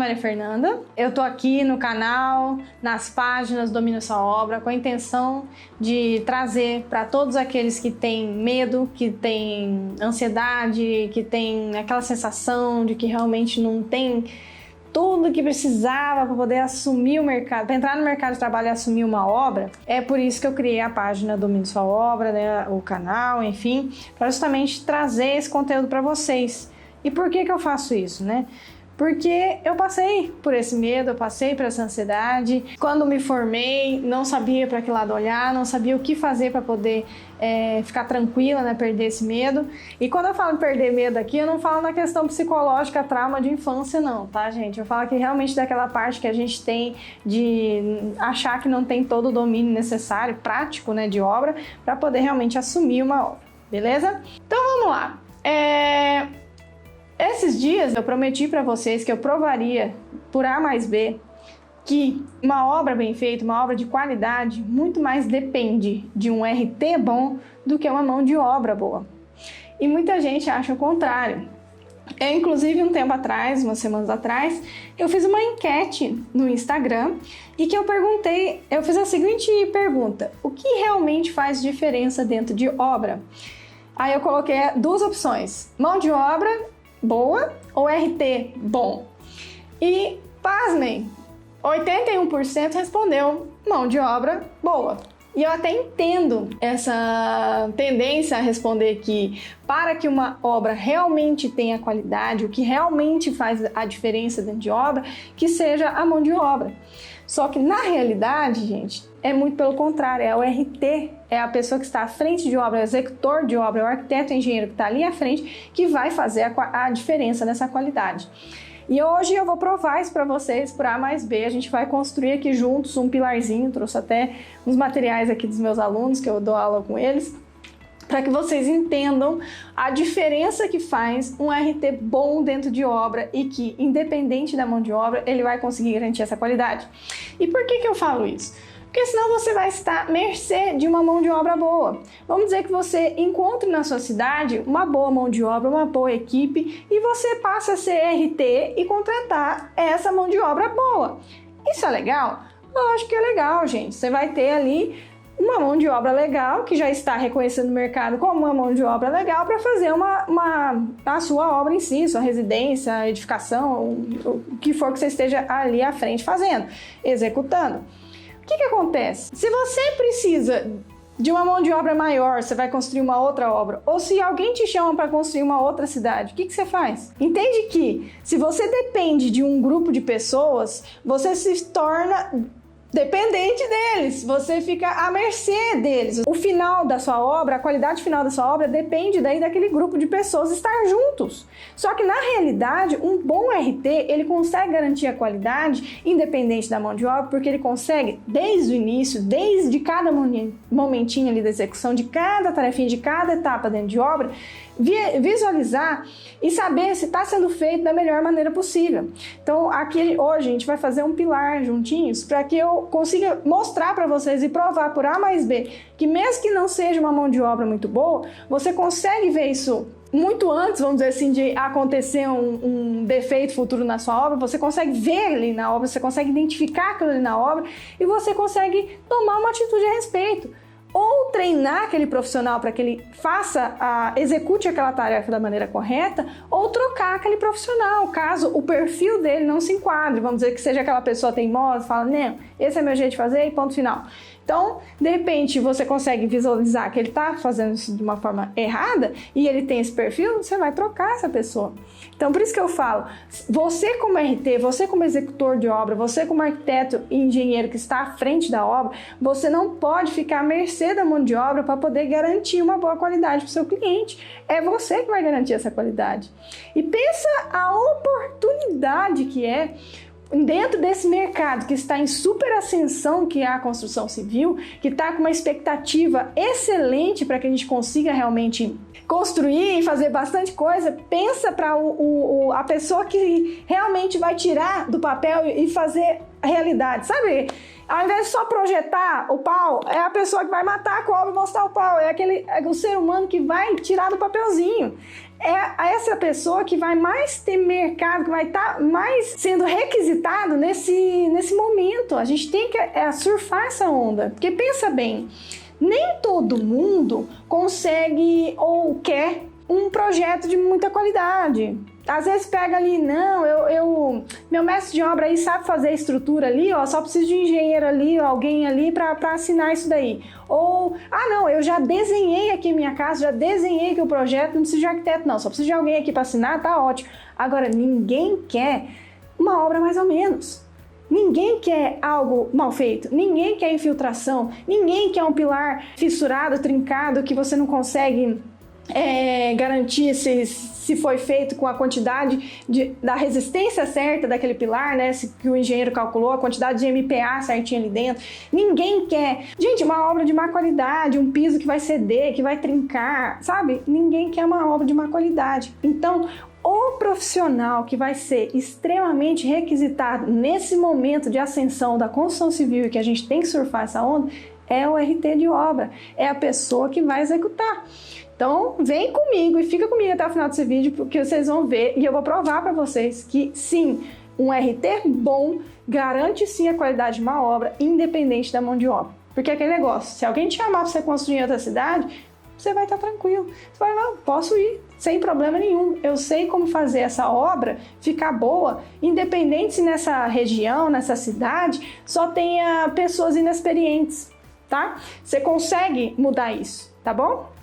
Maria Fernanda. Eu tô aqui no canal, nas páginas Domine Sua Obra, com a intenção de trazer para todos aqueles que têm medo, que têm ansiedade, que têm aquela sensação de que realmente não tem tudo que precisava para poder assumir o mercado, para entrar no mercado de trabalho e assumir uma obra. É por isso que eu criei a página Domine Sua Obra, né, o canal, enfim, para justamente trazer esse conteúdo para vocês. E por que eu faço isso, né? Porque eu passei por esse medo, eu passei por essa ansiedade. Quando me formei, não sabia para que lado olhar, não sabia o que fazer para poder ficar tranquila, né, perder esse medo. E quando eu falo em perder medo aqui, eu não falo na questão psicológica, trauma de infância não, tá, gente? Eu falo aqui realmente daquela parte que a gente tem de achar que não tem todo o domínio necessário, prático, né, de obra, para poder realmente assumir uma obra, beleza? Então vamos lá. Esses dias eu prometi para vocês que eu provaria por A mais B que uma obra bem feita, uma obra de qualidade, muito mais depende de um RT bom do que uma mão de obra boa. E muita gente acha o contrário. Eu, inclusive, um tempo atrás, umas semanas atrás, eu fiz uma enquete no Instagram e que eu fiz a seguinte pergunta: o que realmente faz diferença dentro de obra? Aí eu coloquei duas opções: mão de obra boa ou RT bom? E, pasmem, 81% respondeu mão de obra boa. E eu até entendo essa tendência a responder que para que uma obra realmente tenha qualidade, o que realmente faz a diferença dentro de obra, que seja a mão de obra. Só que na realidade, gente, é muito pelo contrário, é o RT, é a pessoa que está à frente de obra, é o executor de obra, é o arquiteto, o engenheiro que está ali à frente, que vai fazer a diferença nessa qualidade. E hoje eu vou provar isso para vocês por A mais B. A gente vai construir aqui juntos um pilarzinho, trouxe até uns materiais aqui dos meus alunos, que eu dou aula com eles, para que vocês entendam a diferença que faz um RT bom dentro de obra e que, independente da mão de obra, ele vai conseguir garantir essa qualidade. E por que eu falo isso? Porque senão você vai estar à mercê de uma mão de obra boa. Vamos dizer que você encontre na sua cidade uma boa mão de obra, uma boa equipe, e você passa a ser RT e contratar essa mão de obra boa. Isso é legal? Lógico que é legal, gente. Você vai ter ali uma mão de obra legal, que já está reconhecendo no mercado como uma mão de obra legal para fazer a sua obra em si, sua residência, a edificação, o que for que você esteja ali à frente fazendo, executando. O que acontece? Se você precisa de uma mão de obra maior, você vai construir uma outra obra, ou se alguém te chama para construir uma outra cidade, o que você faz? Entende que se você depende de um grupo de pessoas, você se torna dependente deles, você fica à mercê deles. O final da sua obra, a qualidade final da sua obra depende daí daquele grupo de pessoas estar juntos. Só que na realidade, um bom RT, ele consegue garantir a qualidade independente da mão de obra, porque ele consegue desde o início, desde cada momentinho ali da execução, de cada tarefinha, de cada etapa dentro de obra, visualizar e saber se está sendo feito da melhor maneira possível. Então aqui hoje a gente vai fazer um pilar juntinhos para que eu consiga mostrar para vocês e provar por A mais B que mesmo que não seja uma mão de obra muito boa, você consegue ver isso muito antes, vamos dizer assim, de acontecer um defeito futuro na sua obra. Você consegue ver ali na obra, você consegue identificar aquilo ali na obra e você consegue tomar uma atitude a respeito. Ou treinar aquele profissional para que ele execute aquela tarefa da maneira correta, ou trocar aquele profissional, caso o perfil dele não se enquadre. Vamos dizer que seja aquela pessoa teimosa, fala, não, esse é meu jeito de fazer e ponto final. Então, de repente, você consegue visualizar que ele está fazendo isso de uma forma errada e ele tem esse perfil, você vai trocar essa pessoa. Então, por isso que eu falo, você como RT, você como executor de obra, você como arquiteto e engenheiro que está à frente da obra, você não pode ficar à mercê da mão de obra para poder garantir uma boa qualidade para o seu cliente. É você que vai garantir essa qualidade. E pensa a oportunidade que é dentro desse mercado que está em super ascensão, que é a construção civil, que está com uma expectativa excelente para que a gente consiga realmente construir e fazer bastante coisa. Pensa para a pessoa que realmente vai tirar do papel e fazer realidade, sabe? Ao invés de só projetar o pau, é a pessoa que vai matar a cobra e mostrar o pau. É o ser humano que vai tirar do papelzinho. É essa pessoa que vai mais ter mercado, que vai estar mais sendo requisitado nesse momento. A gente tem que surfar essa onda. Porque pensa bem, nem todo mundo consegue ou quer um projeto de muita qualidade. Às vezes pega ali, não, meu mestre de obra aí sabe fazer a estrutura ali, ó, só preciso de um engenheiro ali, ó, alguém ali para assinar isso daí. Ou, não, eu já desenhei aqui minha casa, já desenhei aqui o projeto, não preciso de arquiteto não, só preciso de alguém aqui para assinar, tá ótimo. Agora, ninguém quer uma obra mais ou menos. Ninguém quer algo mal feito, ninguém quer infiltração, ninguém quer um pilar fissurado, trincado, que você não consegue garantir se foi feito com a quantidade da resistência certa daquele pilar, né? Que o engenheiro calculou, a quantidade de MPa certinha ali dentro. Ninguém quer, gente, uma obra de má qualidade, um piso que vai ceder, que vai trincar, sabe? Ninguém quer uma obra de má qualidade. Então, o profissional que vai ser extremamente requisitado nesse momento de ascensão da construção civil e que a gente tem que surfar essa onda é o RT de obra, é a pessoa que vai executar. Então, vem comigo e fica comigo até o final desse vídeo, porque vocês vão ver e eu vou provar para vocês que, sim, um RT bom garante, sim, a qualidade de uma obra, independente da mão de obra. Porque é aquele negócio, se alguém te chamar para você construir em outra cidade, você vai estar tranquilo. Você vai, não, posso ir, sem problema nenhum. Eu sei como fazer essa obra ficar boa, independente se nessa região, nessa cidade, só tenha pessoas inexperientes, tá? Você consegue mudar isso, tá bom?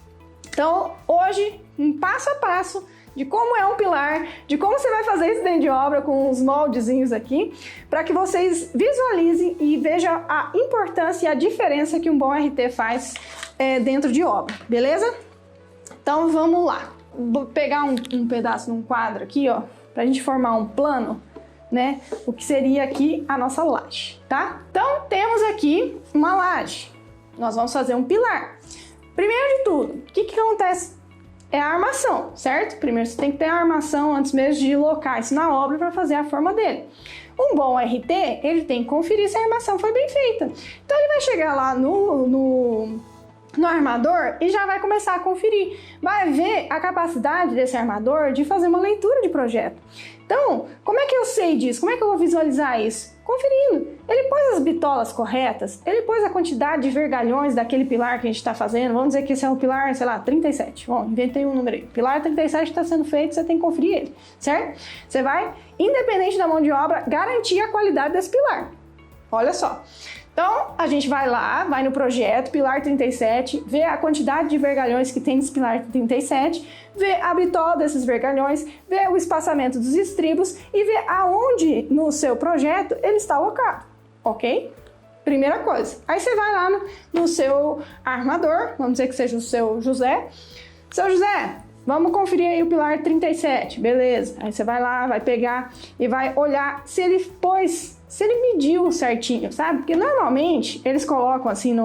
Então, hoje, um passo a passo de como é um pilar, de como você vai fazer isso dentro de obra com os moldezinhos aqui, para que vocês visualizem e vejam a importância e a diferença que um bom RT faz dentro de obra, beleza? Então, vamos lá. Vou pegar um pedaço num quadro aqui, ó, para a gente formar um plano, né? O que seria aqui a nossa laje, tá? Então, temos aqui uma laje. Nós vamos fazer um pilar. Primeiro de tudo, o que acontece? É a armação, certo? Primeiro você tem que ter a armação antes mesmo de locar isso na obra para fazer a forma dele. Um bom RT, ele tem que conferir se a armação foi bem feita. Então ele vai chegar lá no armador e já vai começar a conferir. Vai ver a capacidade desse armador de fazer uma leitura de projeto. Então, como é que eu sei disso? Como é que eu vou visualizar isso? Conferindo. Ele pôs as bitolas corretas, ele pôs a quantidade de vergalhões daquele pilar que a gente está fazendo. Vamos dizer que esse é o pilar, sei lá, 37. Bom, inventei um número aí. Pilar 37 está sendo feito, você tem que conferir ele, certo? Você vai, independente da mão de obra, garantir a qualidade desse pilar. Olha só. Então, a gente vai lá, vai no projeto, pilar 37, vê a quantidade de vergalhões que tem nesse pilar 37, vê a bitola desses vergalhões, vê o espaçamento dos estribos e vê aonde no seu projeto ele está alocado, ok? Primeira coisa. Aí você vai lá no seu armador, vamos dizer que seja o seu José. Seu José, vamos conferir aí o pilar 37, beleza. Aí você vai lá, vai pegar e vai olhar se ele mediu certinho, sabe? Porque normalmente eles colocam assim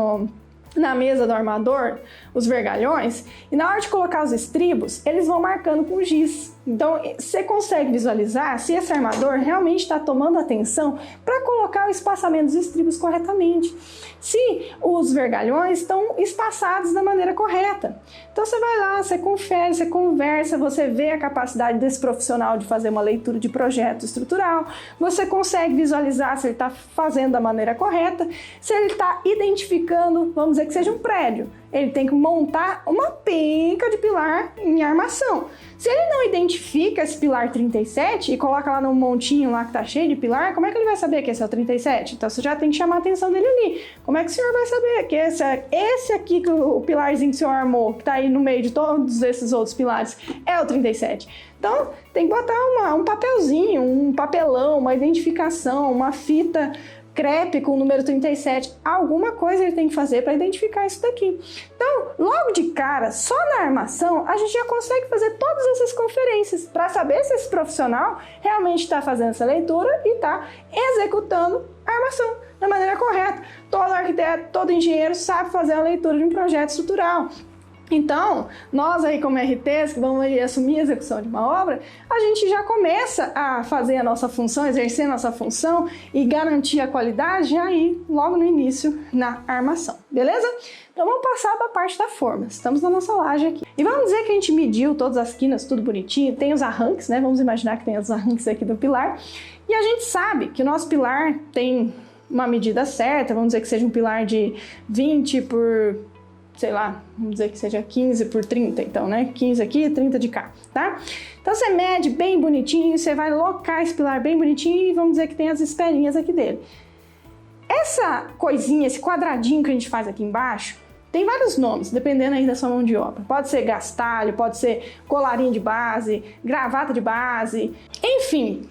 na mesa do armador os vergalhões e na hora de colocar os estribos, eles vão marcando com giz. Então, você consegue visualizar se esse armador realmente está tomando atenção para colocar o espaçamento dos estribos corretamente. Se os vergalhões estão espaçados da maneira correta. Então, você vai lá, você confere, você conversa, você vê a capacidade desse profissional de fazer uma leitura de projeto estrutural, você consegue visualizar se ele está fazendo da maneira correta, se ele está identificando, vamos dizer que seja um prédio. Ele tem que montar uma penca de pilar em armação. Se ele não identifica esse pilar 37 e coloca lá num montinho lá que tá cheio de pilar, como é que ele vai saber que esse é o 37? Então você já tem que chamar a atenção dele ali. Como é que o senhor vai saber que esse aqui, que o pilarzinho que o senhor armou, que tá aí no meio de todos esses outros pilares, é o 37? Então tem que botar um papelzinho, um papelão, uma identificação, uma fita crepe com o número 37, alguma coisa ele tem que fazer para identificar isso daqui. Então, logo de cara, só na armação, a gente já consegue fazer todas essas conferências para saber se esse profissional realmente está fazendo essa leitura e está executando a armação da maneira correta. Todo arquiteto, todo engenheiro sabe fazer a leitura de um projeto estrutural. Então, nós aí como RTs que vamos aí assumir a execução de uma obra, a gente já começa a fazer a nossa função, exercer a nossa função e garantir a qualidade já aí, logo no início, na armação, beleza? Então vamos passar para a parte da forma, estamos na nossa laje aqui. E vamos dizer que a gente mediu todas as quinas, tudo bonitinho, tem os arranques, né? Vamos imaginar que tem os arranques aqui do pilar. E a gente sabe que o nosso pilar tem uma medida certa, vamos dizer que seja um pilar de 20 por... sei lá, vamos dizer que seja 15 por 30, então, né? 15 aqui, 30 de cá, tá? Então, você mede bem bonitinho, você vai locar esse pilar bem bonitinho e vamos dizer que tem as esperinhas aqui dele. Essa coisinha, esse quadradinho que a gente faz aqui embaixo, tem vários nomes, dependendo aí da sua mão de obra. Pode ser gastalho, pode ser colarinho de base, gravata de base, enfim...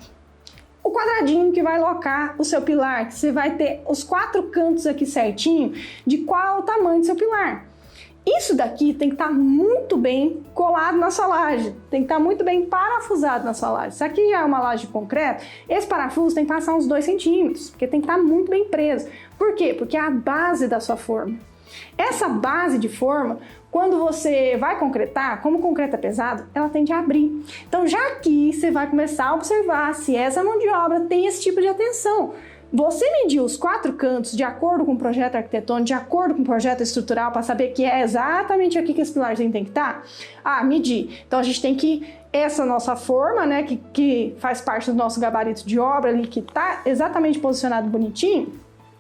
o quadradinho que vai locar o seu pilar, que você vai ter os 4 cantos aqui certinho de qual é o tamanho do seu pilar. Isso daqui tem que estar muito bem colado na sua laje, tem que estar muito bem parafusado na sua laje. Se aqui é uma laje de concreto, esse parafuso tem que passar uns 2 centímetros, porque tem que estar muito bem preso. Por quê? Porque é a base da sua forma. Essa base de forma, quando você vai concretar, como o concreto é pesado, ela tende a abrir. Então já aqui você vai começar a observar se essa mão de obra tem esse tipo de atenção. Você mediu os 4 cantos de acordo com o projeto arquitetônico, de acordo com o projeto estrutural, para saber que é exatamente aqui que esse pilarzinho tem que estar? Ah, medi. Então a gente tem que, essa nossa forma, né, que faz parte do nosso gabarito de obra ali, que está exatamente posicionado bonitinho,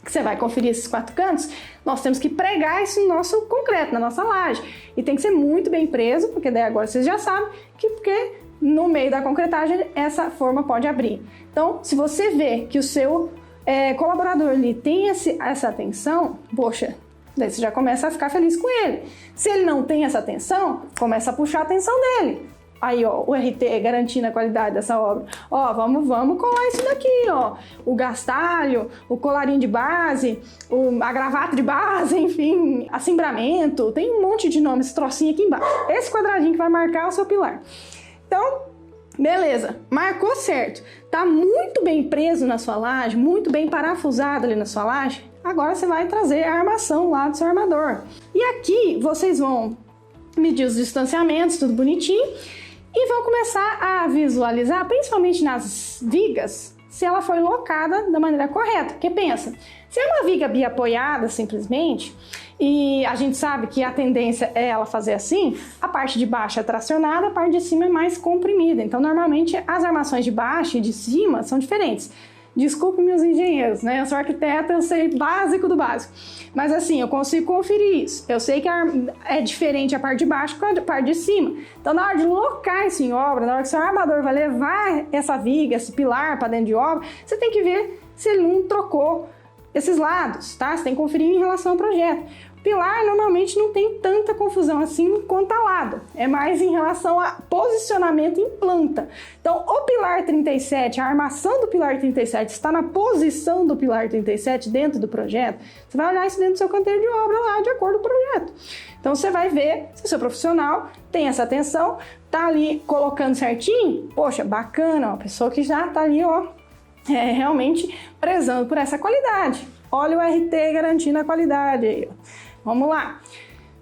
que você vai conferir esses 4 cantos, nós temos que pregar isso no nosso concreto, na nossa laje. E tem que ser muito bem preso, porque daí agora vocês já sabem porque no meio da concretagem essa forma pode abrir. Então, se você vê que o seu colaborador ali tem essa atenção, poxa, daí você já começa a ficar feliz com ele. Se ele não tem essa atenção, começa a puxar a atenção dele. Aí, ó, o RT garantindo a qualidade dessa obra. Ó, vamos colar isso daqui, ó. O gastalho, o colarinho de base, a gravata de base, enfim, assimbramento. Tem um monte de nome, esse trocinho aqui embaixo. Esse quadradinho que vai marcar o seu pilar. Então, beleza, marcou certo. Tá muito bem preso na sua laje, muito bem parafusado ali na sua laje. Agora você vai trazer a armação lá do seu armador. E aqui vocês vão medir os distanciamentos, tudo bonitinho. E vão começar a visualizar, principalmente nas vigas, se ela foi locada da maneira correta. Porque pensa, se é uma viga biapoiada simplesmente, e a gente sabe que a tendência é ela fazer assim, a parte de baixo é tracionada, a parte de cima é mais comprimida. Então, normalmente, as armações de baixo e de cima são diferentes. Desculpe meus engenheiros, né? Eu sou arquiteta, eu sei básico do básico. Mas assim, eu consigo conferir isso. Eu sei que é diferente a parte de baixo com a parte de cima. Então, na hora de locar isso em obra, na hora que o seu armador vai levar essa viga, esse pilar para dentro de obra, você tem que ver se ele não trocou esses lados, tá? Você tem que conferir em relação ao projeto. Pilar normalmente não tem tanta confusão assim quanto a lado, é mais em relação a posicionamento em planta. Então, o pilar 37, a armação do pilar 37 está na posição do pilar 37 dentro do projeto, você vai olhar isso dentro do seu canteiro de obra lá, de acordo com o projeto. Então, você vai ver se o seu profissional tem essa atenção, tá ali colocando certinho, poxa, bacana, uma pessoa que já tá ali, ó, realmente prezando por essa qualidade. Olha o RT garantindo a qualidade aí, ó. Vamos lá.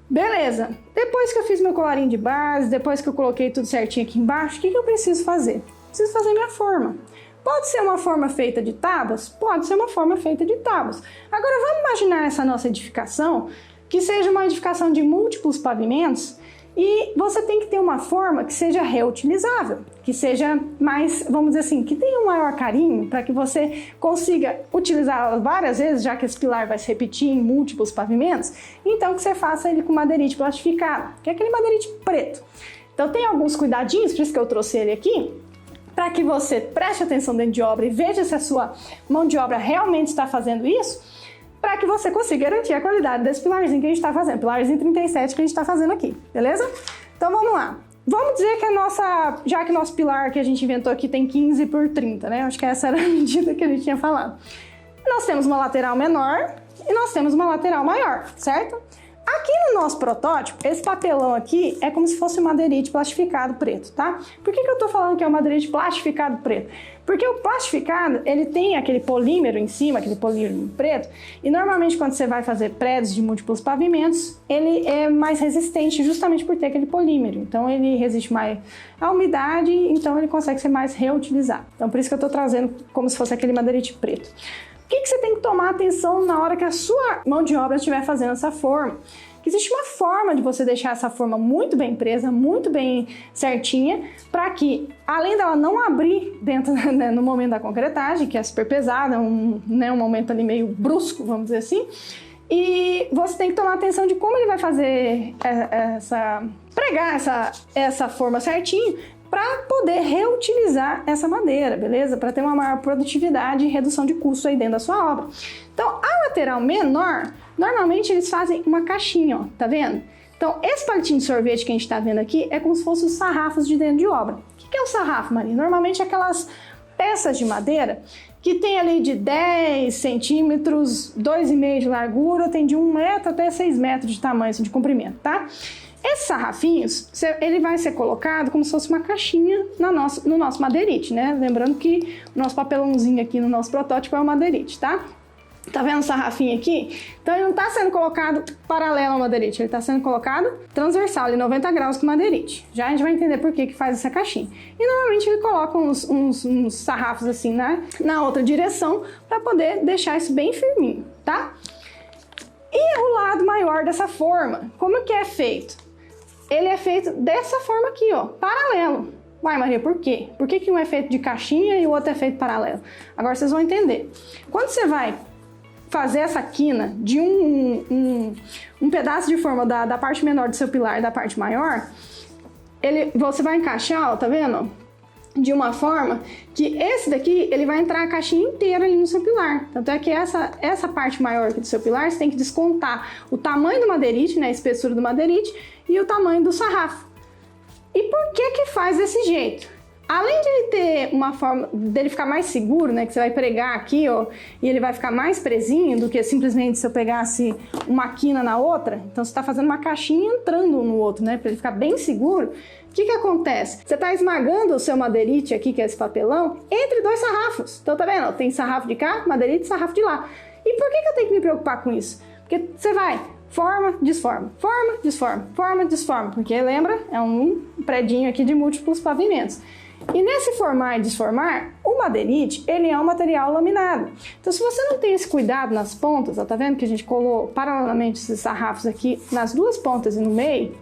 Beleza. Depois que eu fiz meu colarinho de base, depois que eu coloquei tudo certinho aqui embaixo, o que eu preciso fazer? Preciso fazer minha forma. Pode ser uma forma feita de tábuas? Pode ser uma forma feita de tábuas. Agora vamos imaginar essa nossa edificação, que seja uma edificação de múltiplos pavimentos, e você tem que ter uma forma que seja reutilizável, que seja mais, vamos dizer assim, que tenha um maior carinho para que você consiga utilizá-la várias vezes, já que esse pilar vai se repetir em múltiplos pavimentos, então que você faça ele com madeirite plastificado, que é aquele madeirite preto. Então tem alguns cuidadinhos, por isso que eu trouxe ele aqui, para que você preste atenção dentro de obra e veja se a sua mão de obra realmente está fazendo isso, para que você consiga garantir a qualidade desse pilarzinho que a gente está fazendo, pilarzinho 37 que a gente está fazendo aqui, beleza? Então vamos lá. Vamos dizer que já que nosso pilar que a gente inventou aqui tem 15 por 30, né? Acho que essa era a medida que a gente tinha falado. Nós temos uma lateral menor e nós temos uma lateral maior, certo? Aqui no nosso protótipo, esse papelão aqui é como se fosse um madeirite plastificado preto, tá? Por que eu tô falando que é um madeirite plastificado preto? Porque o plastificado, ele tem aquele polímero em cima, aquele polímero preto, e normalmente quando você vai fazer prédios de múltiplos pavimentos, ele é mais resistente justamente por ter aquele polímero. Então ele resiste mais à umidade, então ele consegue ser mais reutilizado. Então por isso que eu tô trazendo como se fosse aquele madeirite preto. O que você tem que tomar atenção na hora que a sua mão de obra estiver fazendo essa forma? Que existe uma forma de você deixar essa forma muito bem presa, muito bem certinha, para que, além dela não abrir dentro, né, no momento da concretagem, que é super pesada, um momento ali meio brusco, vamos dizer assim, e você tem que tomar atenção de como ele vai fazer pregar essa forma certinho, para poder reutilizar essa madeira, beleza? Para ter uma maior produtividade e redução de custo aí dentro da sua obra. Então, a lateral menor, normalmente eles fazem uma caixinha, ó, tá vendo? Então, esse palitinho de sorvete que a gente tá vendo aqui é como se fossem os sarrafos de dentro de obra. O que é o sarrafo, Maria? Normalmente é aquelas peças de madeira que tem ali de 10 centímetros, 2,5 de largura, tem de 1 metro até 6 metros de tamanho, assim, de comprimento, tá? Esses sarrafinhos, ele vai ser colocado como se fosse uma caixinha no nosso madeirite, né? Lembrando que o nosso papelãozinho aqui no nosso protótipo é o madeirite, tá? Tá vendo o sarrafinho aqui? Então ele não está sendo colocado paralelo ao madeirite, ele está sendo colocado transversal, ali 90 graus com o madeirite. Já a gente vai entender por que faz essa caixinha. E normalmente ele coloca uns sarrafos assim na outra direção para poder deixar isso bem firminho, tá? E o lado maior dessa forma, como que é feito? Ele é feito dessa forma aqui, ó, paralelo. Uai, Maria, por quê? Por que um é feito de caixinha e o outro é feito paralelo? Agora vocês vão entender. Quando você vai fazer essa quina de um pedaço de forma da parte menor do seu pilar e da parte maior, você vai encaixar, ó, tá vendo? De uma forma que esse daqui, ele vai entrar a caixinha inteira ali no seu pilar. Tanto é que essa parte maior aqui do seu pilar, você tem que descontar o tamanho do madeirite, né, a espessura do madeirite e o tamanho do sarrafo. E por que faz desse jeito? Além de ele ter uma forma dele ficar mais seguro, né, que você vai pregar aqui, ó, e ele vai ficar mais presinho do que simplesmente se eu pegasse uma quina na outra. Então você está fazendo uma caixinha entrando um no outro, né, para ele ficar bem seguro. O que acontece? Você está esmagando o seu madeirite aqui, que é esse papelão, entre dois sarrafos. Então tá vendo? Tem sarrafo de cá, madeirite e sarrafo de lá. E por que eu tenho que me preocupar com isso? Porque você vai forma, desforma, forma, desforma, forma, desforma. Porque lembra? É um predinho aqui de múltiplos pavimentos. E nesse formar e desformar, o madeirite, ele é um material laminado. Então, se você não tem esse cuidado nas pontas, ó, tá vendo que a gente colou paralelamente esses sarrafos aqui nas duas pontas e no meio?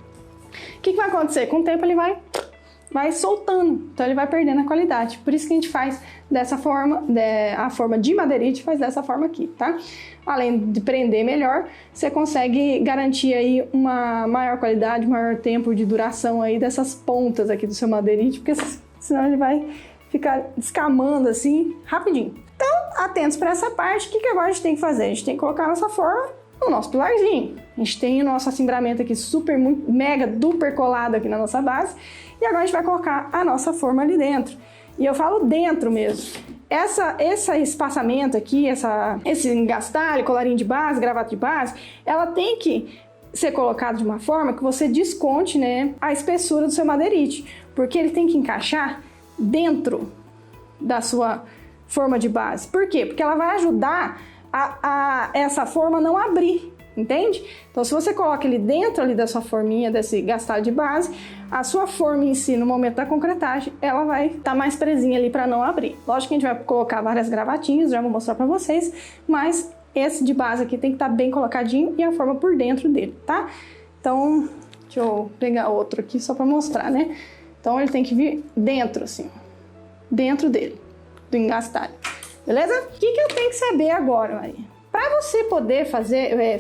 O que vai acontecer? Com o tempo ele vai soltando, então ele vai perdendo a qualidade. Por isso que a gente faz dessa forma, a forma de madeirite faz dessa forma aqui, tá? Além de prender melhor, você consegue garantir aí uma maior qualidade, maior tempo de duração aí dessas pontas aqui do seu madeirite, porque senão ele vai ficar descamando assim rapidinho. Então, atentos para essa parte. O que agora a gente tem que fazer? A gente tem que colocar a nossa forma no nosso pilarzinho. A gente tem o nosso assimbramento aqui super, muito, mega, duper colado aqui na nossa base. E agora a gente vai colocar a nossa forma ali dentro. E eu falo dentro mesmo. Esse espaçamento aqui, esse engastalho, colarinho de base, gravata de base, ela tem que ser colocado de uma forma que você desconte, né, a espessura do seu madeirite. Porque ele tem que encaixar dentro da sua forma de base. Por quê? Porque ela vai ajudar essa forma não abrir, entende? Então, se você coloca ele dentro ali da sua forminha, desse gastalho de base, a sua forma em si, no momento da concretagem, ela vai estar mais presinha ali para não abrir. Lógico que a gente vai colocar várias gravatinhas, já vou mostrar para vocês, mas esse de base aqui tem que estar bem colocadinho e a forma por dentro dele, tá? Então, deixa eu pegar outro aqui só para mostrar, né? Então, ele tem que vir dentro, assim, dentro dele, do engastalho. Beleza? O que eu tenho que saber agora, Maria? Para você poder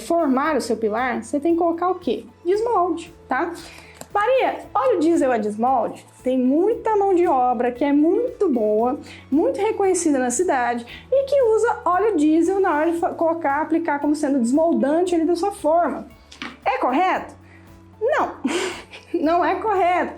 formar o seu pilar, você tem que colocar o quê? Desmolde, tá? Maria, óleo diesel a desmolde tem muita mão de obra que é muito boa, muito reconhecida na cidade e que usa óleo diesel na hora de aplicar como sendo desmoldante ali da sua forma. É correto? Não, não é correto.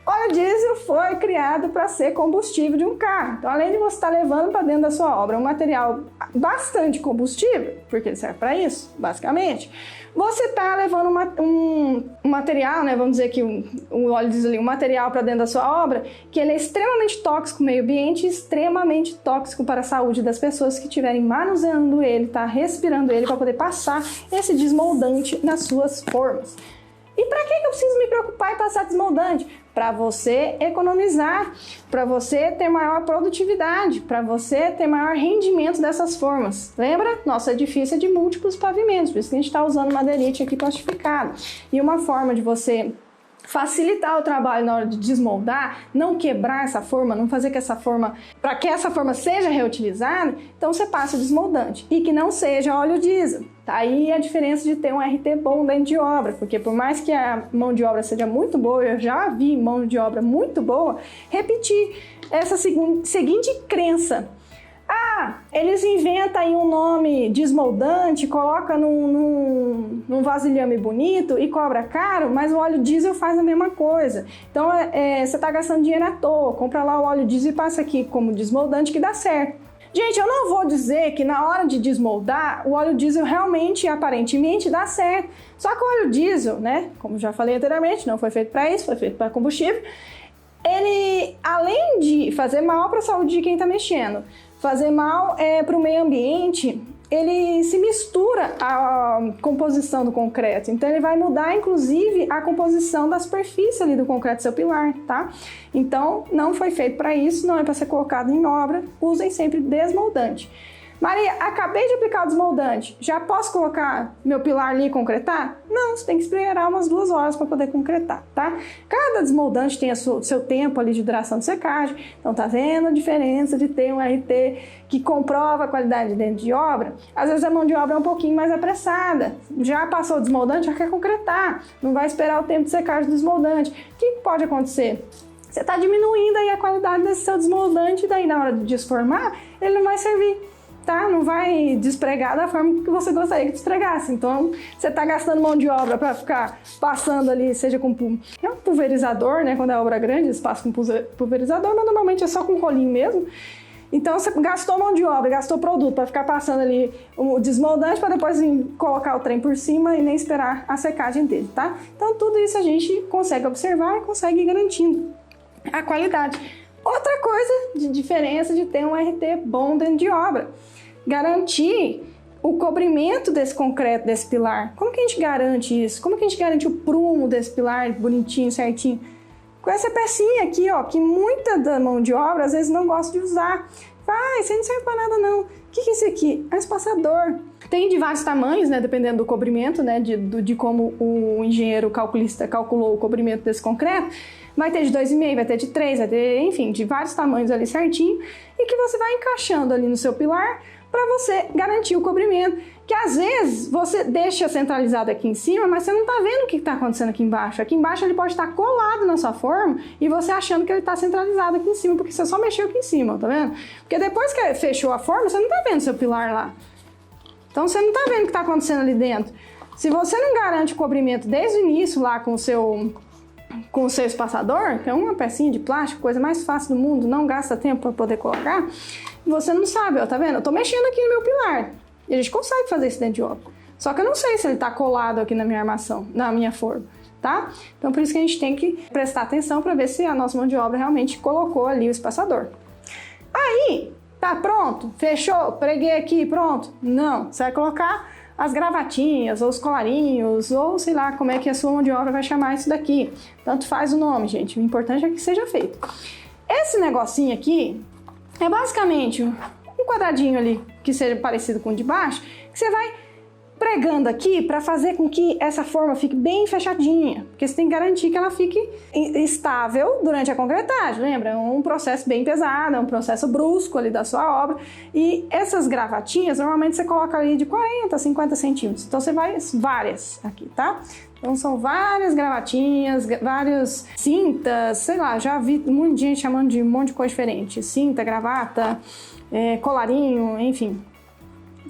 Óleo diesel foi criado para ser combustível de um carro. Então, além de você estar levando para dentro da sua obra um material bastante combustível, porque ele serve para isso, basicamente, você está levando um material, né, vamos dizer que o óleo diesel ali, um material para dentro da sua obra, que ele é extremamente tóxico no meio ambiente, extremamente tóxico para a saúde das pessoas que estiverem manuseando ele, tá, respirando ele, para poder passar esse desmoldante nas suas formas. E para que eu preciso me preocupar em passar desmoldante? Para você economizar, para você ter maior produtividade, para você ter maior rendimento dessas formas. Lembra? Nosso edifício é de múltiplos pavimentos, por isso que a gente está usando madeirite aqui plastificado. E uma forma de você facilitar o trabalho na hora de desmoldar, não quebrar essa forma, não fazer que essa forma, para que essa forma seja reutilizada, então você passa o desmoldante e que não seja óleo diesel. Tá aí a diferença de ter um RT bom dentro de obra, porque por mais que a mão de obra seja muito boa, eu já vi mão de obra muito boa repetir essa seguinte crença. Eles inventam aí um nome desmoldante, coloca num vasilhame bonito e cobra caro, mas o óleo diesel faz a mesma coisa. Então, você está gastando dinheiro à toa, compra lá o óleo diesel e passa aqui como desmoldante que dá certo. Gente, eu não vou dizer que na hora de desmoldar, o óleo diesel realmente, aparentemente, dá certo. Só que o óleo diesel, né, como já falei anteriormente, não foi feito para isso, foi feito para combustível. Ele, além de fazer mal para a saúde de quem está mexendo, fazer mal para o meio ambiente, ele se mistura à composição do concreto. Então, ele vai mudar, inclusive, a composição da superfície ali do concreto do seu pilar, tá? Então, não foi feito para isso, não é para ser colocado em obra. Usem sempre desmoldante. Maria, acabei de aplicar o desmoldante, já posso colocar meu pilar ali e concretar? Não, você tem que esperar umas 2 horas para poder concretar, tá? Cada desmoldante tem o seu tempo ali de duração de secagem, então tá vendo a diferença de ter um RT que comprova a qualidade dentro de obra? Às vezes a mão de obra é um pouquinho mais apressada, já passou o desmoldante, já quer concretar, não vai esperar o tempo de secagem do desmoldante. O que pode acontecer? Você está diminuindo aí a qualidade desse seu desmoldante, e daí na hora de desformar, ele não vai servir. Tá? Não vai despregar da forma que você gostaria que despregasse. Então, você está gastando mão de obra para ficar passando ali, seja com um pulverizador, né? Quando é obra grande, eles passam com pulverizador, mas normalmente é só com rolinho mesmo. Então, você gastou mão de obra, gastou produto para ficar passando ali o desmoldante para depois colocar o trem por cima e nem esperar a secagem dele, tá? Então, tudo isso a gente consegue observar e consegue ir garantindo a qualidade. Outra coisa de diferença de ter um RT bom dentro de obra, garantir o cobrimento desse concreto, desse pilar. Como que a gente garante isso? Como que a gente garante o prumo desse pilar bonitinho, certinho? Com essa pecinha aqui, ó, que muita da mão de obra às vezes não gosta de usar. Isso aí não serve para nada não. O que é isso aqui? É um espaçador. Tem de vários tamanhos, né, dependendo do cobrimento, né, de como o engenheiro calculista calculou o cobrimento desse concreto. Vai ter de 2,5, vai ter de 3, vai ter, enfim, de vários tamanhos ali certinho, e que você vai encaixando ali no seu pilar para você garantir o cobrimento, que às vezes você deixa centralizado aqui em cima, mas você não está vendo o que está acontecendo aqui embaixo. Aqui embaixo ele pode estar colado na sua forma e você achando que ele está centralizado aqui em cima, porque você só mexeu aqui em cima, tá vendo? Porque depois que fechou a forma, você não está vendo seu pilar lá. Então você não está vendo o que está acontecendo ali dentro. Se você não garante o cobrimento desde o início lá com o seu espaçador, que é uma pecinha de plástico, coisa mais fácil do mundo, não gasta tempo para poder colocar, você não sabe, ó, tá vendo? Eu tô mexendo aqui no meu pilar, e a gente consegue fazer isso dentro de obra. Só que eu não sei se ele tá colado aqui na minha armação, na minha forma, tá? Então por isso que a gente tem que prestar atenção para ver se a nossa mão de obra realmente colocou ali o espaçador. Aí, tá pronto? Fechou? Preguei aqui, pronto? Não, você vai colocar as gravatinhas, ou os colarinhos, ou sei lá como é que a sua mão de obra vai chamar isso daqui. Tanto faz o nome, gente. O importante é que seja feito. Esse negocinho aqui é basicamente um quadradinho ali, que seja parecido com o de baixo, que você vai pregando aqui para fazer com que essa forma fique bem fechadinha, porque você tem que garantir que ela fique estável durante a concretagem, lembra? É um processo bem pesado, é um processo brusco ali da sua obra, e essas gravatinhas, normalmente você coloca ali de 40 a 50 centímetros, então você vai várias aqui, tá? Então são várias gravatinhas, várias cintas, sei lá, já vi muita gente chamando de um monte de coisa diferente, cinta, gravata, colarinho, enfim.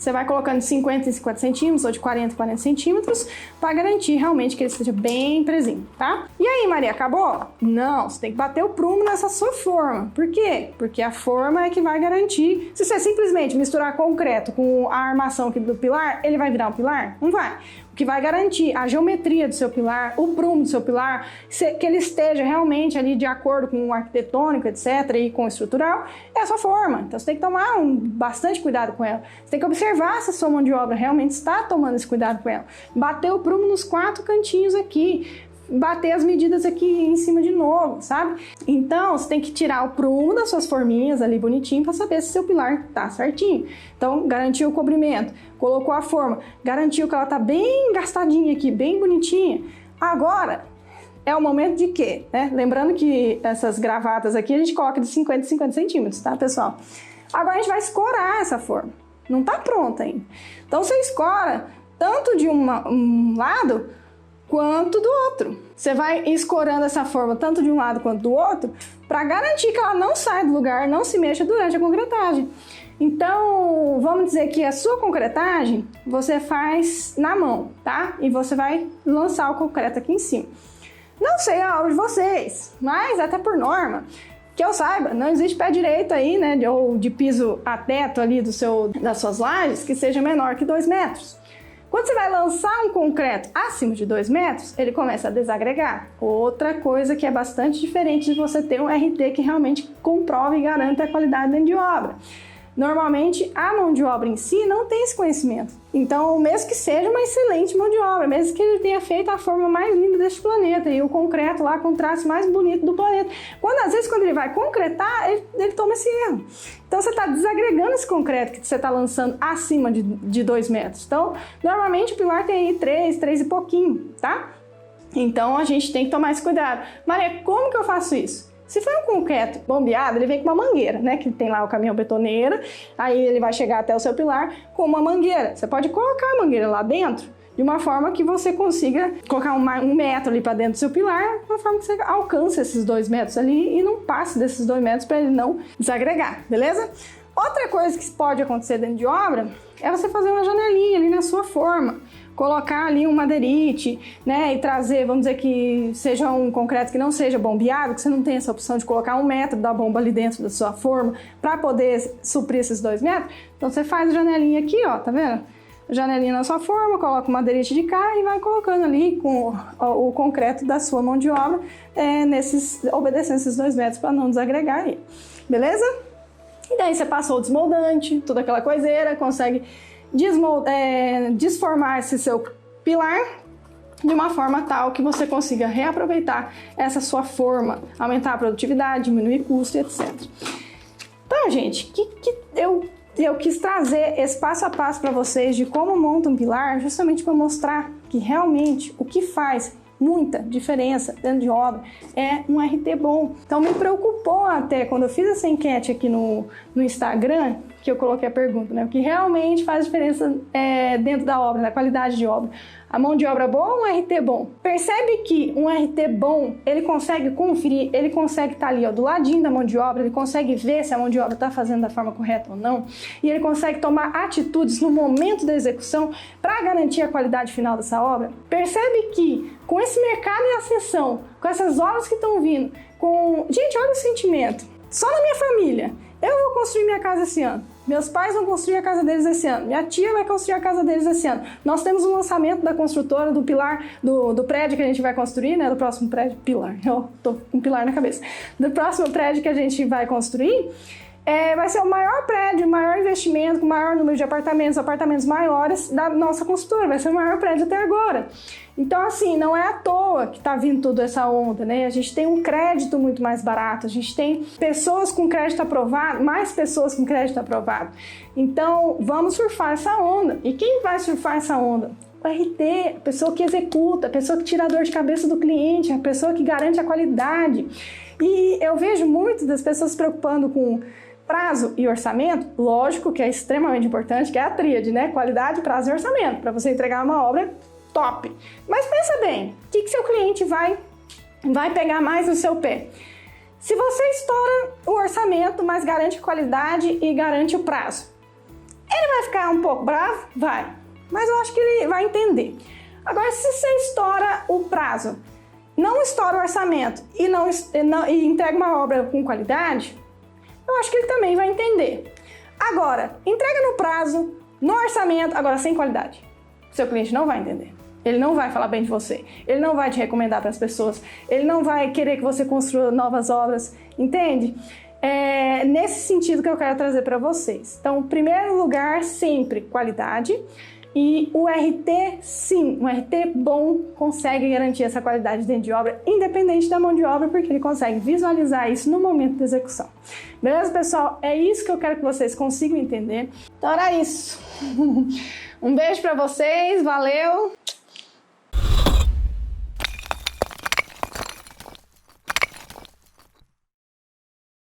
você vai colocando de 50 em 50 centímetros ou de 40 em 40 centímetros para garantir realmente que ele esteja bem presinho, tá? E aí, Maria, acabou? Não, você tem que bater o prumo nessa sua forma. Por quê? Porque a forma é que vai garantir. Se você simplesmente misturar concreto com a armação aqui do pilar, ele vai virar um pilar? Não vai. O que vai garantir a geometria do seu pilar, o prumo do seu pilar, que ele esteja realmente ali de acordo com o arquitetônico, etc., e com o estrutural, é a sua forma. Então você tem que tomar bastante cuidado com ela. Você tem que observar se a sua mão de obra realmente está tomando esse cuidado com ela. Bater o prumo nos 4 cantinhos aqui, bater as medidas aqui em cima de novo, sabe? Então, você tem que tirar o prumo das suas forminhas ali bonitinho para saber se seu pilar tá certinho. Então, garantiu o cobrimento, colocou a forma, garantiu que ela tá bem gastadinha aqui, bem bonitinha. Agora, é o momento de quê? Né? Lembrando que essas gravatas aqui a gente coloca de 50 em 50 centímetros, tá, pessoal? Agora a gente vai escorar essa forma. Não tá pronta ainda. Então, você escora tanto de um lado quanto do outro. Você vai escorando essa forma tanto de um lado quanto do outro para garantir que ela não saia do lugar, não se mexa durante a concretagem. Então, vamos dizer que a sua concretagem você faz na mão, tá? E você vai lançar o concreto aqui em cima. Não sei a obra de vocês, mas até por norma, que eu saiba, não existe pé direito aí, né? Ou de piso a teto ali das suas lajes que seja menor que 2 metros. Quando você vai lançar um concreto acima de 2 metros, ele começa a desagregar. Outra coisa que é bastante diferente de você ter um RT que realmente comprove e garanta a qualidade dentro de obra. Normalmente, a mão de obra em si não tem esse conhecimento. Então, mesmo que seja uma excelente mão de obra, mesmo que ele tenha feito a forma mais linda deste planeta e o concreto lá com o traço mais bonito do planeta, às vezes quando ele vai concretar, ele toma esse erro. Então, você está desagregando esse concreto que você está lançando acima de 2 metros. Então, normalmente o pilar tem aí 3 e pouquinho, tá? Então, a gente tem que tomar esse cuidado. Maria, como que eu faço isso? Se for um concreto bombeado, ele vem com uma mangueira, né? Que tem lá o caminhão betoneiro, aí ele vai chegar até o seu pilar com uma mangueira. Você pode colocar a mangueira lá dentro de uma forma que você consiga colocar um metro ali para dentro do seu pilar, de uma forma que você alcance esses 2 metros ali e não passe desses 2 metros para ele não desagregar, beleza? Outra coisa que pode acontecer dentro de obra é você fazer uma janelinha ali na sua forma. Colocar ali um madeirite, né, e trazer, vamos dizer que seja um concreto que não seja bombeado, que você não tem essa opção de colocar 1 metro da bomba ali dentro da sua forma para poder suprir esses 2 metros. Então você faz a janelinha aqui, ó, tá vendo? Janelinha na sua forma, coloca o madeirite de cá e vai colocando ali com o concreto da sua mão de obra, obedecendo esses 2 metros para não desagregar aí, beleza? E daí você passou o desmoldante, toda aquela coiseira, consegue desformar esse seu pilar de uma forma tal que você consiga reaproveitar essa sua forma, aumentar a produtividade, diminuir custo, etc. Então, gente, eu quis trazer esse passo a passo para vocês de como monta um pilar, justamente para mostrar que realmente o que faz muita diferença dentro de obra é um RT bom. Então me preocupou até quando eu fiz essa enquete aqui no Instagram, que eu coloquei a pergunta, né? O que realmente faz diferença dentro da obra, na qualidade de obra. A mão de obra boa ou um RT bom? Percebe que um RT bom, ele consegue conferir, ele consegue estar ali, ó, do ladinho da mão de obra, ele consegue ver se a mão de obra está fazendo da forma correta ou não, e ele consegue tomar atitudes no momento da execução para garantir a qualidade final dessa obra. Percebe que com esse mercado em ascensão, com essas obras que estão vindo, gente, olha o sentimento. Só na minha família, eu vou construir minha casa esse ano. Meus pais vão construir a casa deles esse ano. Minha tia vai construir a casa deles esse ano. Nós temos um lançamento da construtora do pilar, do prédio que a gente vai construir, né? Do próximo prédio, pilar. Eu tô com pilar na cabeça. Do próximo prédio que a gente vai construir, vai ser o maior prédio, o maior investimento, com o maior número de apartamentos maiores da nossa construtora. Vai ser o maior prédio até agora. Então, assim, não é à toa que tá vindo toda essa onda, né? A gente tem um crédito muito mais barato, a gente tem pessoas com crédito aprovado, mais pessoas com crédito aprovado. Então, vamos surfar essa onda. E quem vai surfar essa onda? O RT, a pessoa que executa, a pessoa que tira a dor de cabeça do cliente, a pessoa que garante a qualidade. E eu vejo muito das pessoas se preocupando com prazo e orçamento, lógico que é extremamente importante, que é a tríade, né? Qualidade, prazo e orçamento, para você entregar uma obra top. Mas pensa bem, o que seu cliente vai pegar mais no seu pé? Se você estoura o orçamento, mas garante qualidade e garante o prazo, Ele vai ficar um pouco bravo? Vai. Mas eu acho que ele vai entender. Agora, se você estoura o prazo, não estoura o orçamento e entrega uma obra com qualidade, eu acho que ele também vai entender. Agora, entrega no prazo, no orçamento, agora sem qualidade. Seu cliente não vai entender. Ele não vai falar bem de você. Ele não vai te recomendar para as pessoas. Ele não vai querer que você construa novas obras. Entende? É nesse sentido que eu quero trazer para vocês. Então, em primeiro lugar, sempre qualidade. E o RT, sim, um RT bom consegue garantir essa qualidade dentro de obra, independente da mão de obra, porque ele consegue visualizar isso no momento da execução. Beleza, pessoal? É isso que eu quero que vocês consigam entender. Então era isso. Um beijo para vocês, valeu!